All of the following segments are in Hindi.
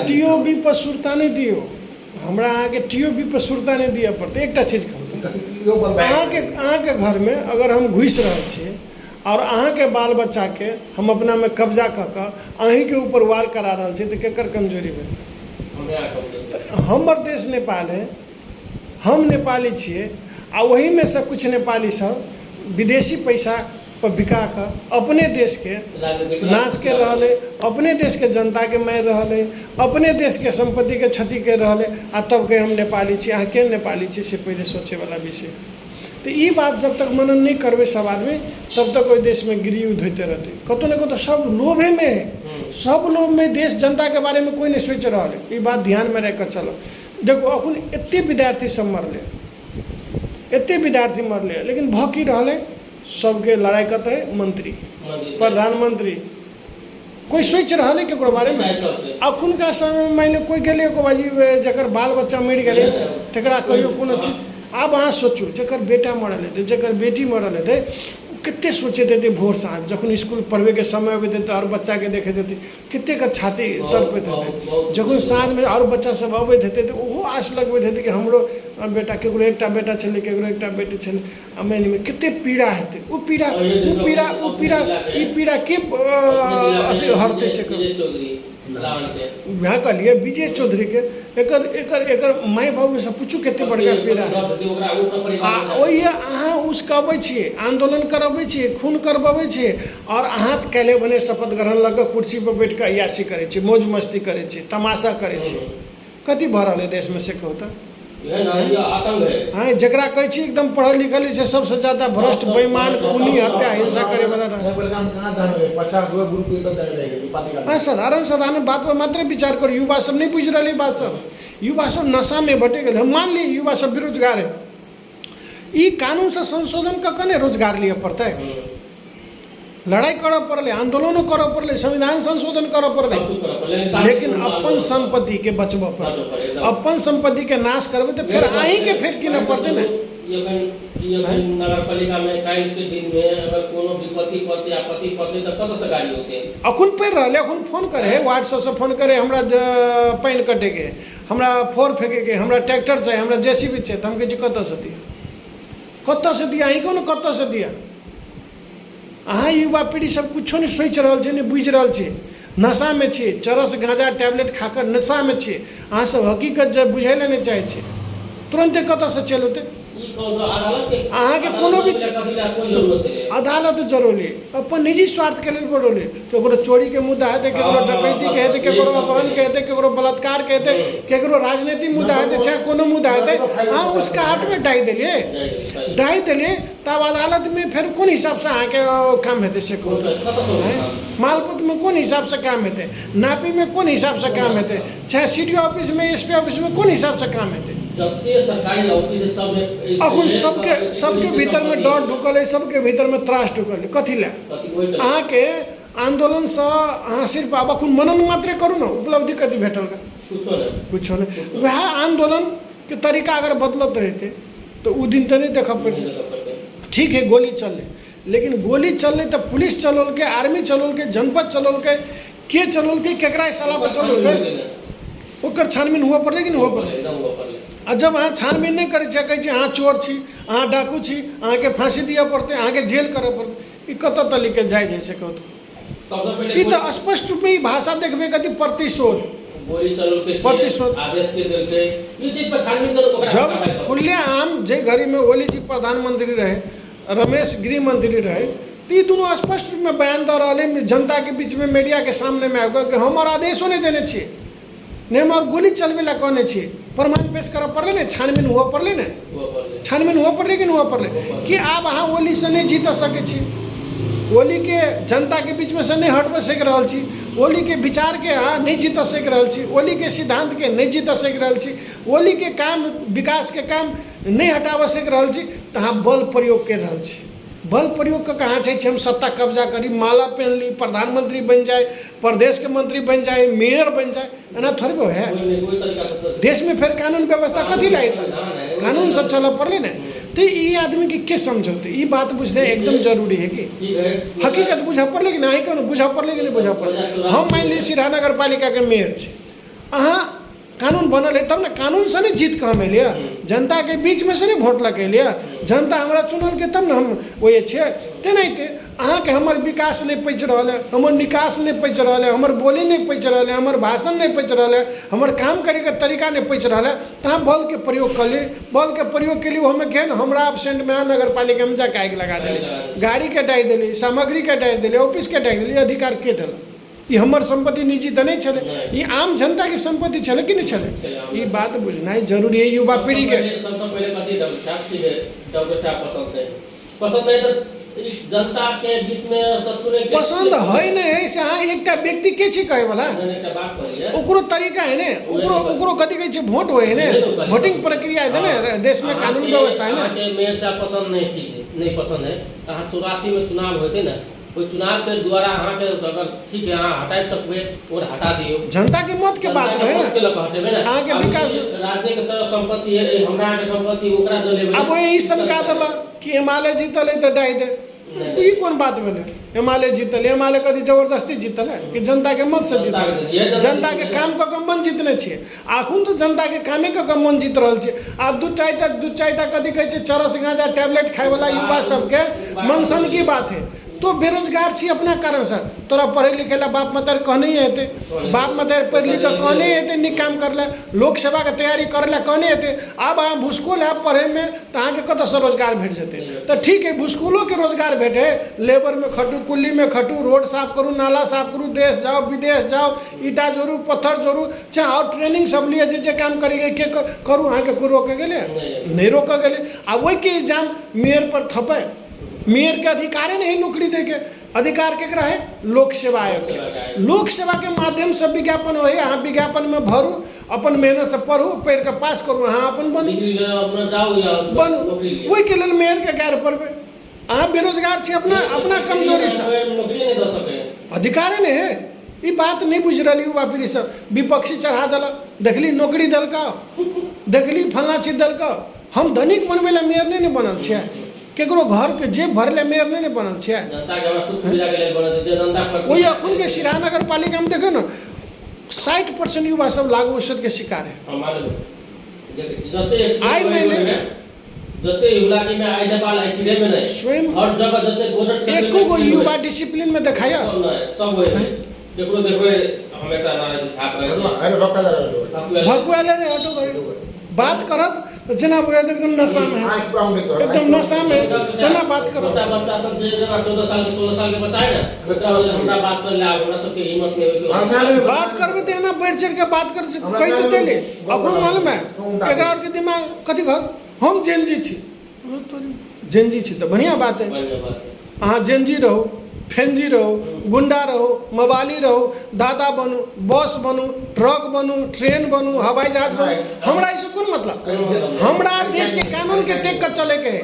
टीओबी पर सुरता नहीं दियो, हमरा आगे टीओबी पर सुरता नहीं दिया पड़ते। एक चीज कहूँ, अहाँ के घर में अगर हम घुस रहे छे और अहाँ के बाल बच्चा के हम अपना में कब्जा कऽ कऽ अहीं के ऊपर वार करा रहे छे तो केकर कमजोरी भेल? हमर देश नेपाल है, हम नेपाली छिए, आ वही में से कुछ नेपाली सब विदेशी पैसा पर बिका कर अपने देश के नाश के रहले, अपने देश के जनता के मार रहले, अपने देश के संपत्ति के क्षति कर रहले, आ तब के हम नेपाली छी। अहाँ के नेपाली छी से पहले सोचे वाला विषय। तो ये बात जब तक मनन नहीं करबे सब आदमी, तब तक कोई देश में गृह युद्ध होते रहते। कतो न कतो सब लोभे में है, सब लोभ में देश जनता के बारे में कोई नहीं सोच रहा है। ये बात ध्यान में रख कर चलो। देखो अखन एते विद्यार्थी सब मरले, एते विद्यार्थी मरले, लेकिन भकी रहले सबके लड़ाई करते है मंत्री, प्रधानमंत्री, कोई सोच रहा है केकरो बारे में। अखन का समय में मान कोई गए को बाजी जकर बाल बच्चा मर गए तकरा कहियो कोनो चीज। अब अहाँ सोचू जकर बेटा मरल हेतै, जकर बेटी मरल हेतै, कितने सोचते थे भोर साँझ जखन स्कूल पढ़वे के समय अबैत हेतै और बच्चा के देखते थे कितने का छाती तड़पैत हेतै। जखन साँझ में और बच्चा सब अबैत हेतै तो ओहो आश लगबैत हेतै कि हमरो बेटा, केकरो एकटा बेटा छलै, केकरो एकटा बेटी छलै, मानि में कितने पीड़ा हेतै। वो पीड़ा के हरतै से वहाँ कहलिए विजय चौधरी के एकर माय बाबू से पूछू कितने बड़का पीड़ा है। वही अहाँ उस कहबै छियै, आंदोलन करबै छियै, खून करबै छियै, और अहाँ कैले बने शपथ ग्रहण लग कुर्सी पर बैठ कर अयासी करै छियै, मौज मस्ती करै छियै, तमाशा करै छियै। कथी भऽ रहल है देश में से कहू तो? हाँ, जकरा कहै छी एकदम पढ़ल लिखल से सबसे ज्यादा भ्रष्ट, बेईमान, खूनी, हत्या, हिंसा करे वाला। हाँ, साधारण बात पर मात्र विचार करो। युवा सब नहीं बुझ रही बात सब, युवा सब नशा में भटे गए। हम मान ली युवा सब बेरोजगार है, ई कानून से संशोधन कने रोजगार लिए पड़ता है। लड़ाई करऽ पड़ले, आंदोलन करऽ पड़ले, संविधान संशोधन करऽ पड़ले, लेकिन अपन संपत्ति के बचबऽ पड़ले। अपन संपत्ति के नाश करबे तो फिर अहीं के फेर की न पड़ते ना। नगर पालिका में काल्हि के दिन में अगर कोनो विपत्ति पड़ते, आपत्ति पड़ते तो कतऽ से गाड़ी होते? अखन पड़ रहले, अखन फोन करे, वार्ड से फोन करे, हमरा पानि कटे के, हमरा फोर फेंके के, हमरा ट्रैक्टर चाहिए, हमरा जेसीबी चाहिए। तो हम कहे कतऽ से दिया, कतऽ से दिया? अहीं को न कतऽ से दिया? अहाँ युवा पीढ़ी सब कुछो नहीं सोच रहा है, नहीं बुझ रहा है, नशा में छे, चरस गांजा टैबलेट खाकर नशा में छे। अहाँ सब हकीकत जब बुझे नहीं चाहे छे, तुरंते कतऽ से चलते? अहाँ के कोनो भी अदालत जरूरी, अपन निजी स्वार्थ के लिए बढ़ोले। केकरो चोरी के मुद्दा है, केकरो डकैती के है, केकरो अपहरण के है, केकरो बलात्कार के है, केकरो राजनीतिक मुद्दा है, चाहे कोनो मुद्दा है, हाँ उसका हाथ में डाई दिलिए, तब अदालत में फिर कौन हिसाब से अहाँ के काम हेतै से कहू? मालपुट में कौन हिसाब से काम हेतै? नापी में कौन हिसाब से काम हेतै? चाहे सीडीओ ऑफिस में, एसपी ऑफिस में कौन हिसाब से काम हेतै? अखन सबके भीतर में डर ढुकल है, सबके भीतर में त्रास ढुकल है। कथी ला? अहाँ के आंदोलन से अहाँ सिर्फ अब अखन मनन मात्र करू ना, उपलब्धि कथी भेटल का? कुछो नहीं। वह आंदोलन के तरीका अगर बदलत रहते तो उ दिन तो नहीं देखा पड़ते। ठीक है गोली चल, लेकिन गोली चल तो पुलिस चलोल के, आर्मी चलोल के, जनपद चलोल के चलोल के, केकरा साला पर चलोल के, ओकर छानबीन हुआ पड़े कि नहीं हुआ पड़े? आ जब अहाँ छानबीन नहीं करे कहे छी अहाँ चोर छी, अहाँ डाकू छी, अहाँ के फांसी दिया पड़ते, अहाँ के जेल करे पड़ते, ई कतऽ तक लेके जाय जैसे कहू तो? ई तो स्पष्ट रूप में ई भाषा देखबे कथी प्रतिशोध, प्रतिशोध। जब खुलेआम जे घड़ी में ओली जी प्रधानमंत्री रहे, रमेश गृह मंत्री रहे, तो ये दोनों स्पष्ट रूप में बयान दे रहे जनता के बीच में, मीडिया के सामने में आकर कि हम आदेशों नहीं देने छे, नहीं हम गोली चलबे ला कहने छे, प्रमाण पेश कर पड़े ना, छानबीन हुआ पड़े ना, छानबीन हुआ पड़े कि नहीं हुआ पड़े? कि आप अहाँ ओली से नहीं जीत सके छी, ओली के जनता के बीच में से नहीं हटबे सक रहल छी, ओली के विचार के अहाँ नहीं जीत सक रहल छी, ओली के सिद्धांत के नहीं जीत सक रहल छी, ओली के काम विकास के काम नहीं हटाबे सक रहल छी, तो अहाँ बल प्रयोग कर रहल छी। बल प्रयोग का कहाँ चाहिए हम सत्ता कब्जा करी, माला पहन ली, प्रधानमंत्री बन जाए, प्रदेश के मंत्री बन जाए, मेयर बन जाए, ना थोड़ी वो है। देश में फिर कानून व्यवस्था कथी लाई था? कानून से चल पड़े ना। तो ये आदमी की के समझौते, ये बात बुझना एकदम जरूरी है कि हकीकत बुझा पड़े कि नहीं, बुझा पड़े कि नहीं बुझा पड़े। हम मान ली सिराहा नगर पालिका के मेयर छे, अहाँ कानून बनल है तब ना कानून से नहीं जीत के हम एलिए, जनता के बीच में से नहीं वोट लगे लिए, जनता हमरा चुनल के तब ना हम ओए छे। तेनाहिते अहाँके हमर विकास नहीं पच रहा है, हमर निकास नहीं पच रहा है, हमर बोली नहीं पच रहा है, हमर भाषण नहीं पच रहा है, हमर काम करे के तरीका नहीं पच रहा है, तो अहाँ बल के प्रयोग कर ली। बल के प्रयोग के लिए हमें क्या ना हमरा एबसेंट में नगर पालिका में जाके आगि लगा दिली, गाड़ी के डाल दिली, सामग्री के डाल दिली, ऑफिस के डाल दिली, अधिकार के दिल। ये हमर संपत्ति निजी तो नहीं चले, ये आम जनता की संपत्ति चले कि नहीं चले, ये बात बुझना जरूरी है युवा पीढ़ी के। सबसे पहले कथी पसंद है तो जनता के बीच में शत्रु पसंद है नहीं है से हाँ एक व्यक्ति के छी कहे वाला ओकरो तरीका है ने, ओकरो कथी कहै छै वोट होय ने, वोटिंग प्रक्रिया है ना, देश में कानून व्यवस्था है ना। मेयर साहब पसंद नहीं, ठीक है नहीं पसंद है तो 84 में चुनाव होते ना, कोई चुनाव के द्वारा अहाँ के अगर ठीक है अहाँ हटा सकबे और हटा दियो, जनता के मत के बात रहे ना, अहाँ के विकास राज्य के संपत्ति है, हमरा के संपत्ति ओकरा जो लेबे। अब ई सब का देला कि एमएलए जीतल है तो डाई दे, ई कोन बात भेलै? एमएलए जीतल, एमएलए कथी जबरदस्ती जीतल है कि जनता के मत से जीतल? जनता के काम क के मन जीतने छियै, आखुन तो जनता के कामे क के मन जीत रहल छै। आब दू चारिटा कथी कहै छै चरस गांजा टैबलेट खाय वाला युवा सबके मनसन की बात है, तो बेरोजगार छी अपना कारण से। तोरा पढ़े लिखे ला बाप मतार कहने हेते, बाप मतार पढ़ लिख कहने हेते निक काम कर ले, लोक सेवा के तैयारी कर ले कहने हेते। अब अहाँ भूसकोल है पढ़े में तो अहाँ के कत से रोजगार भेट जेते? तो ठीक है भूसकोलो के रोजगार भेटे, लेबर में खटू, कुल्ली में खटू, रोड साफ करू, नाला साफ करू, देश जाओ विदेश जाओ, ईटा जोड़ू, पत्थर जोड़ू, चाहे और ट्रेनिंग सब लिए जे काम करेंगे के करू, अहाँ के कोई रोक गेले नहीं रोक गेले। आ वही के एग्जाम मेयर पर थपे, मेयर के अधिकार नहीं नौकरी दे के, अधिकार केकरा है? लोक सेवा आयोग के। लोक सेवा के माध्यम से विज्ञापन हो, अहाँ विज्ञापन में भरू, अपन मेहनत से पढ़ू, पढ़ के पास करू, अहाँ अपन बनू, वही के लिए मेयर के गैर पड़बे। अहाँ बेरोजगार छी अपना कमजोरी से, अधिकार नहीं है। ये बात नहीं बुझ रही युवा पीढ़ी सब, विपक्षी चढ़ा दिलक, देखली नौकरी दिलका, देखली फलना चीज दिलका। हम धनिक बनबे ला मेयर नहीं बनल छियै, केकरो घर के जेब भरले मेयर नहीं बनल छियै। वही अखुन के सिराहा नगर पालिका में देखो ना 60% युवा सब लागू औषध के शिकार है। स्वयं एको गो युवा डिसिप्लिन में दिखाया बात करब तो जना एकदम नशा में है, एकदम नशा में जना बात करो। बच्चा सब 14 साल के 16 साल के बताए ना बात कर ले, हमरा सबके हिम्मत नहीं होगी बात करबे तो ना बढ़ चढ़ के बात कर कहि तो देले। अपन मालूम है एकरा और के दिमाग कथी घर हम जेनजी छी, जेनजी छी तो बढ़िया बात है। अहाँ जेनजी रहो, फेंजी रहो, गुंडा रहो, मवाली रहो, दादा बनू, बस बनू, ट्रक बनू, ट्रेन बनू, हवाई जहाज बनू, हमरा इससे कौन मतलब? हमरा देश के कानून के टेक कर चले के है।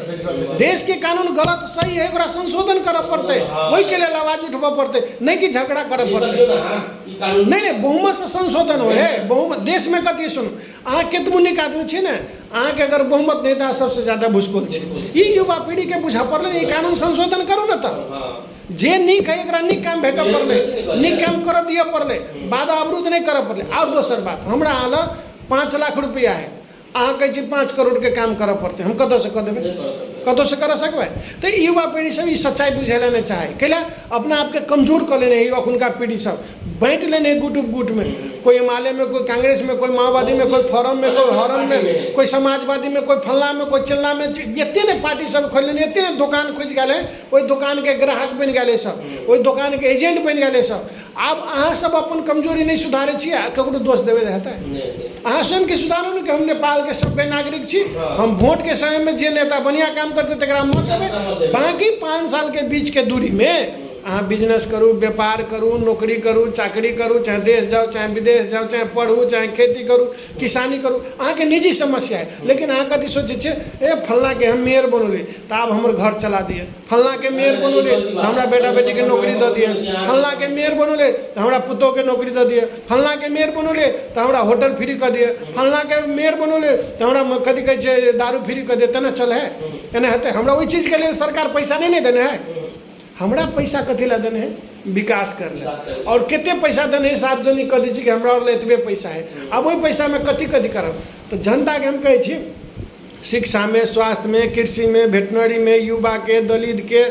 देश के कानून गलत सही है ओकरा संशोधन करे पड़ते, वही के लिए आवाज उठबा पड़ते, नहीं कि झगड़ा करे पड़ते। नहीं बहुमत से संशोधन हो है। बहुमत देश में कथी सुन, अहाँ केतबो नीक आदमी छी ने, अहाँ के अगर बहुमत नहीं था सबसे ज्यादा भूसकोल छी। ई युवा पीढ़ी के बुझा पड़ले, ई कानून संशोधन करू ना तब जे नीक है एकरा नीक काम भेट पड़ले, नीक काम कर दिए पड़ले, बाधा अवरुद्ध नहीं करे पड़ले। और दोसर बात, हमरा आला 5 लाख रुपया है, अहाँ कहै छी 5 करोड़ के काम करे पड़ते, हम कतौ से कर देबै, कतौ से कर सकबै? तो युवा पीढ़ी सब ई सच्चाई बुझेला नहीं चाहे, कैला अपना आप के कमजोर कर लेने है। अखुनका पीढ़ी सब बांट लेने गुट में, कोई हिमालय में, कोई कांग्रेस में, कोई माओवादी में, कोई फॉरम में, कोई हॉरन में, कोई समाजवादी में, कोई फल्ला में, कोई चिल्ला में, एते ने पार्टी सब खोल लेने, एते ने दुकान खुज गए, ओहि दुकान के ग्राहक बन गए सब, ओहि दुकान के एजेंट बन गए सब। आब अहाँ सब अपन कमजोरी नहीं सुधारे छी, ककरो दोष देवे रहता है? अहाँ स्वयं के सुधारू ने कि हम नेपाल के सभ्य नागरिक छी, हम वोट के समय में जे नेता बढ़िया काम करते तकरा मत देबै। बाकी 5 साल के बीच के दूरी में अहाँ बिजनेस करू, व्यापार करू, नौकरी करू, चाकरी करू, चाहे देश जाओ, चाहे विदेश जाओ, चाहे पढ़ू, चाहे खेती करू, किसानी करू, अहाँ के निजी समस्या है। लेकिन अहाँ कथी सोचे छे, ए फल्ला के हम मेयर बनौली तो आब हमर घर चला दिए, फल्ला के मेयर बनौली तो हमरा बेटा बेटी के नौकरी दे दिए, फल्ला के मेयर बनौली तो हमरा पुतोह के नौकरी दे दिए, फल्ला के मेयर बनौली तो हमरा होटल फ्री कर दिए, फल्ला के मेयर बनौली तो हमरा कथी कहै छै दारू फ्री कर दिए, तेना चल है एना हेतै? हमरा ओहि चीज के लिए सरकार पैसा नहीं देने है। हमरा पैसा कथी ला देने है विकास कर ले और केते पैसा देने है सार्वजनिक कह दी कि हमरा और एतबे पैसा है अब वही पैसा में कथी कथी करब तो जनता के हम कहै छी शिक्षा में स्वास्थ्य में कृषि में वेटनरी में युवा के दलित के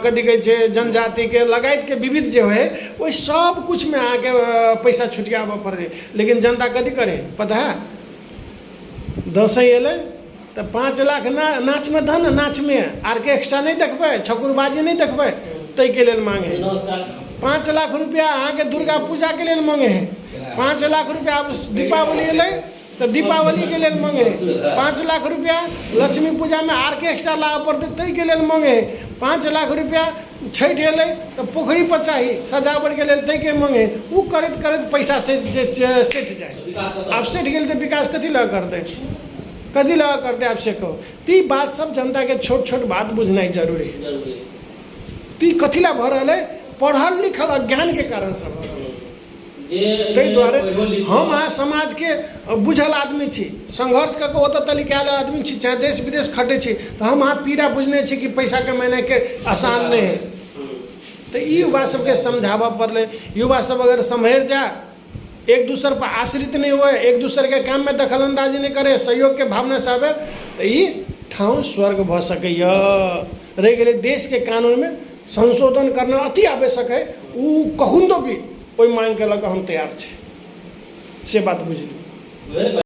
कथी कहै छै जनजाति के लगायत के विविध जो है वो सब कुछ में आके पैसा छुटियाबऽ पड़े लेकिन जनता कथी करे पता है दसैं एलै तो 5 लाख नाच में धन नाच में आर के एक्स्ट्रा नहीं देखबै छकुरबाजी नहीं देखबै ताहि के लेल मांगे है 5 लाख रुपया अहाँ के दुर्गा पूजा के लेल मांगे है 5 लाख रुपया अब दीपावली एलै तो दीपावली के लेल मांगे है 5 लाख रुपया लक्ष्मी पूजा में आर के एक्स्ट्रा लाबऽ पड़तै ताहि के लेल मांगे है 5 लाख रुपया छठि एलै तो पोखरी पर चाही सजावट के लेल ताहि के मांगे है वो करैत करैत पैसा सेठ जाए आब सेठ गेल तो विकास कथी लऽ करतै कथी लगा करते आप से कहो ती बात सब जनता के छोट छोट बात बुझनाई जरूरी है ती कथी ला भऽ रहल है पढ़ल लिखल अज्ञान के कारण सब ताहि दुआरे हम अहाँ समाज के बुझल आदमी छी संघर्ष कऽ के ओतऽ तलिक आयल आदमी छी चाहे देश विदेश खटै छी तो हम अहाँ पीड़ा बुझने छी कि पैसा कमेनाइ के आसान नहीं है तो युवा सबके समझाबऽ पड़लै युवा सब अगर सम्हरि जाए एक दूसरे पर आश्रित नहीं हुए एक दूसरे के काम में दखल अंदाजी नहीं करे सहयोग के भावना से आवे तो ये ठाव स्वर्ग भ सकैया रह गए देश के कानून में संशोधन करना अति आवश्यक है वो कहूँ भी कोई मांग के लगा हम तैयार छे से बात बुझली।